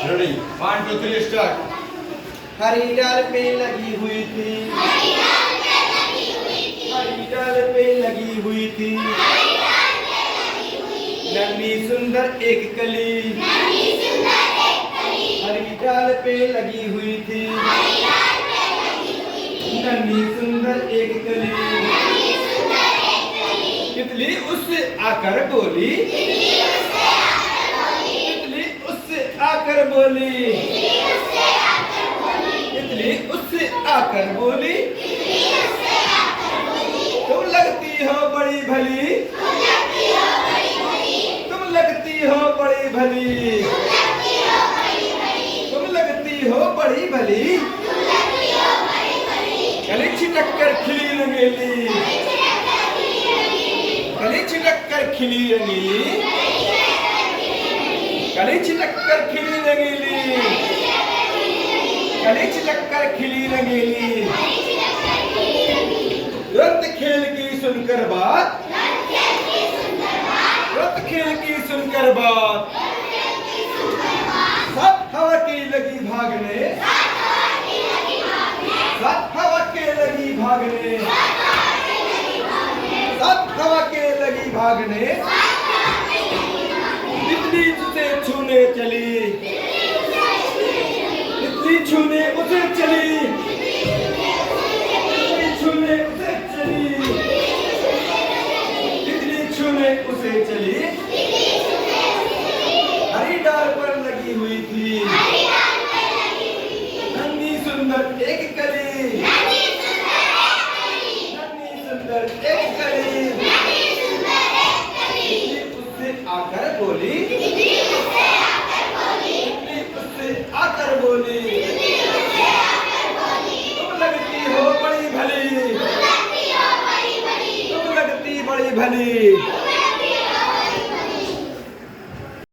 Ready 1 2 3 start. हरी डाल पे लगी हुई थी, हरी डाल पे लगी हुई थी, नन्ही सुंदर एक कली, हरी डाल पे लगी हुई थी, नन्ही सुंदर एक कली। तितली उससे आकर बोली, तितली उससे आकर बोली, तितली उससे आकर बोली, तुम लगती हो बड़ी भली, तुम लगती हो बड़ी भली, तुम लगती हो बड़ी भली। कली छिटक कर खिली रंगीली, कली छिटक कर खिली रंगीली, कली छिटक कर खिली रंगीली, कली छिटक कर खिली रंगीली। रत खेल की सुनकर बात, रत खेल की सुनकर बात, सब हवा की लगी भागने, सब हवा के लगी भागने, सब हवा के लगी भागने। तितली उसे छूने चली, तितली छूने उसे चली, तितली छूने उसे चली, तितली छूने उसे चली। हरी डाल पर लगी हुई थी, नन्ही सुंदर एक कली, नन्ही सुंदर एक कली। तितली उससे आकर बोली, तितली उससे आकर बोली, तुम लगती हो बड़ी भली, तुम लगती बड़ी भली।